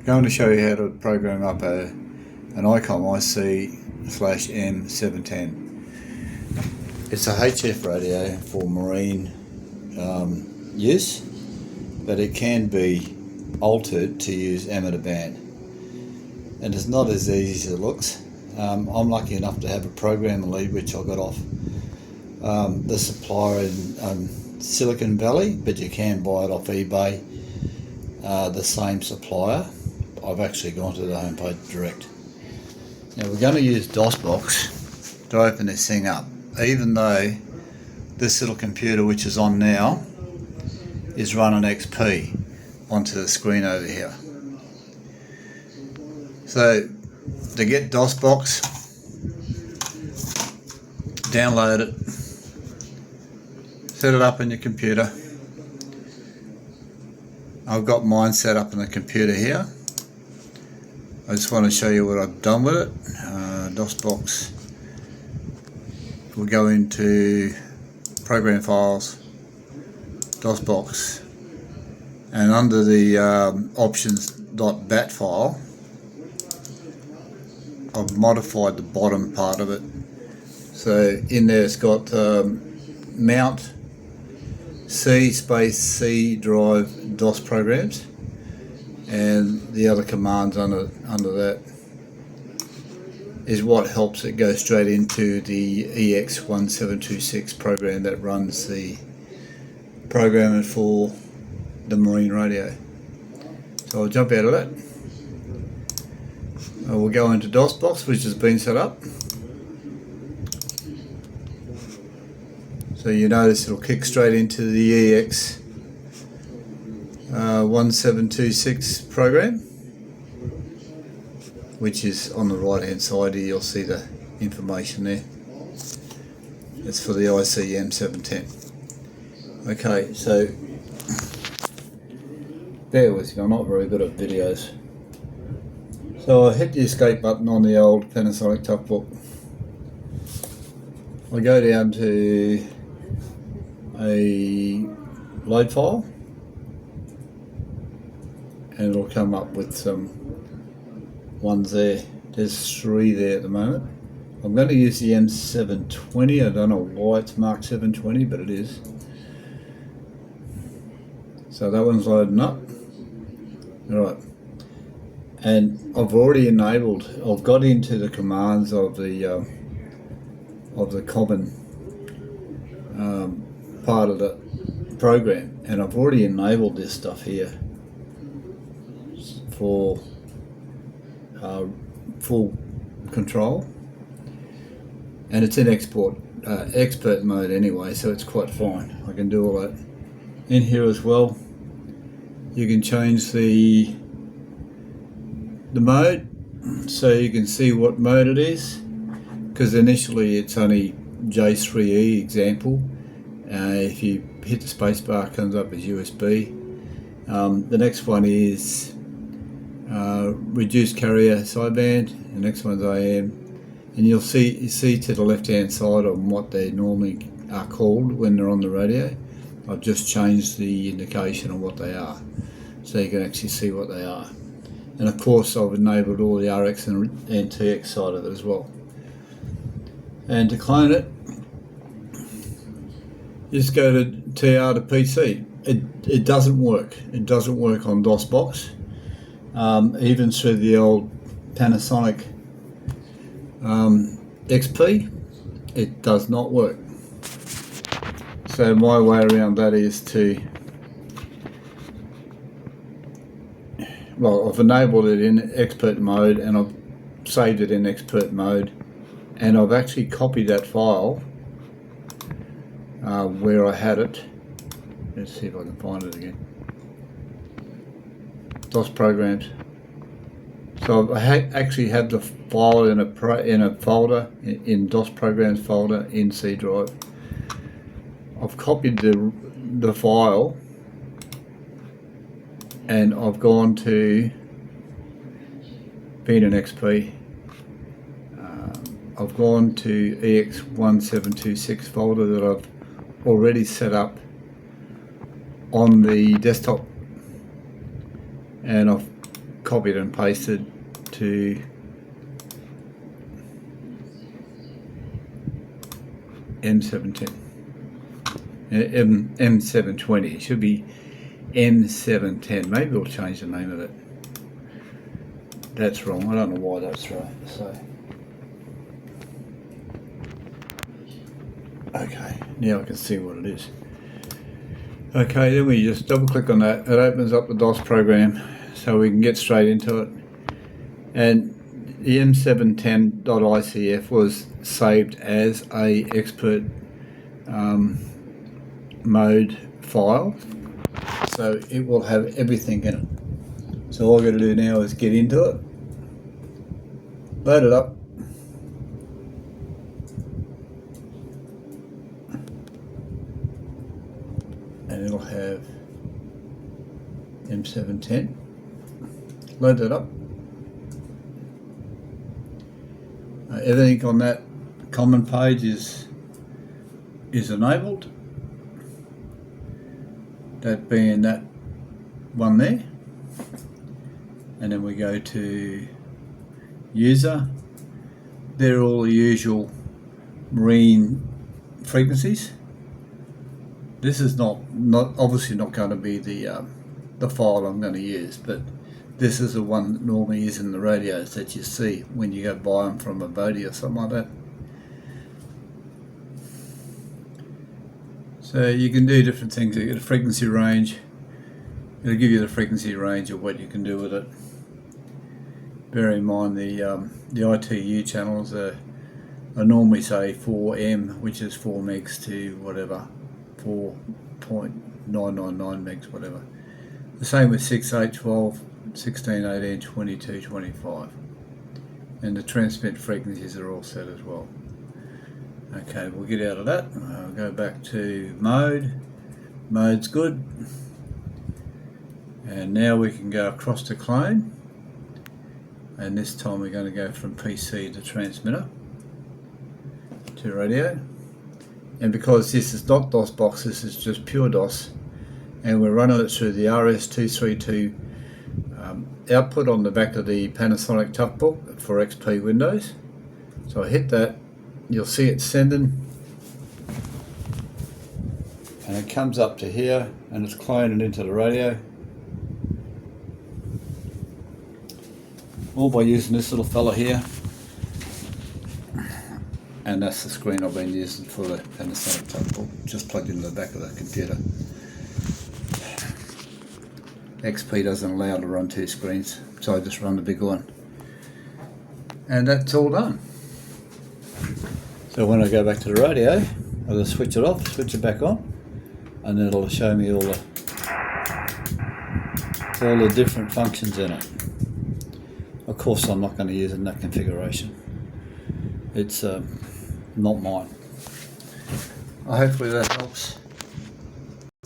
Going to show you how to program up an Icom IC-M710. It's a HF radio for marine use, but it can be altered to use amateur band, and it's not as easy as it looks. I'm lucky enough to have a programmer lead which I got off the supplier in Silicon Valley, but you can buy it off eBay, the same supplier. I've actually gone to the homepage direct. Now we're going to use dosbox to open this thing up, even though this little computer which is on now is running XP onto the screen over here. So to get dosbox, download it, set it up in your computer. I've got mine set up in the computer here. I just want to show you what I've done with it. Dosbox, we'll go into program files, dosbox, and under the options.bat file I've modified the bottom part of it. So in there it's got mount C drive dosprograms, and the other commands under that is what helps it go straight into the EX1726 program that runs the programming for the marine radio. So I'll jump out of that. We'll go into dosbox, which has been set up. So you notice it'll kick straight into the EX1726 program, which is on the right hand side here. You'll see the information there. It's for the IC-M710. Okay, so bear with me, I'm not very good at videos. So I hit the escape button on the old Panasonic toughbook. I go down to a load file, and it'll come up with some ones there. There's 3 there at the moment. I'm going to use the M720. I don't know why it's marked 720, but it is. So that one's loading up. Alright. And I've already enabled, I've got into the commands of the common part of the program, and I've already enabled this stuff here for full control, and it's in expert mode anyway, so it's quite fine. I can do all that. In here as well, you can change the mode, so you can see what mode it is, because initially it's only J3E example. If you hit the space bar, it comes up as USB. The next one is reduced carrier sideband. The next one's AM, and you see to the left hand side on what they normally are called when they're on the radio. I've just changed the indication on what they are, so you can actually see what they are. And of course I've enabled all the RX and TX side of it as well. And to clone it, just go to TR to PC. It doesn't work. It doesn't work on dosbox. Even through the old Panasonic XP, it does not work. So my way around that is to, well, I've enabled it in expert mode, and I've saved it in expert mode, and I've actually copied that file where I had it. Let's see if I can find it again. dosprograms. So I actually have the file in a folder, in dosprograms folder in C drive. I've copied the file, and I've gone to being an XP. I've gone to EX1726 folder that I've already set up on the desktop, and I've copied and pasted to M710. M720. It should be M710. Maybe we'll change the name of it. That's wrong. I don't know why that's right. So, okay, now I can see what it is. Okay, then we just double click on that. It opens up the DOS program so we can get straight into it. And the M710.icf was saved as a expert mode file, so it will have everything in it. So all I've got to do now is get into it, load it up, and it'll have M710. Load it up. Everything on that common page is enabled. That being that one there. And then we go to user. They're all the usual marine frequencies. This is not obviously not going to be the file I'm going to use, but this is the one that normally is in the radios that you see when you go buy them from a boatie or something like that. So you can do different things. You get a frequency range. It'll give you the frequency range of what you can do with it. Bear in mind the ITU channels are normally say 4M, which is 4 megs to whatever, 4.999 megs, whatever. The same with 6, 8, 12, 16, 18, 22, 25. And the transmit frequencies are all set as well. Okay, we'll get out of that. I'll go back to mode. Mode's good. And now we can go across to clone. And this time we're going to go from PC to transmitter to radio. And because this is not dosbox, this is just pure DOS, and we're running it through the RS232 output on the back of the Panasonic toughbook for XP Windows. So I hit that, you'll see it sending, and it comes up to here and it's cloning into the radio, all by using this little fella here. And that's the screen I've been using for the Panasonic toughbook, just plugged into the back of the computer. XP doesn't allow to run two screens, so I just run the big one. And that's all done. So when I go back to the radio, I'll just switch it off, switch it back on, and then it'll show me all the different functions in it. Of course I'm not going to use it in that configuration. It's not mine. Hopefully that helps.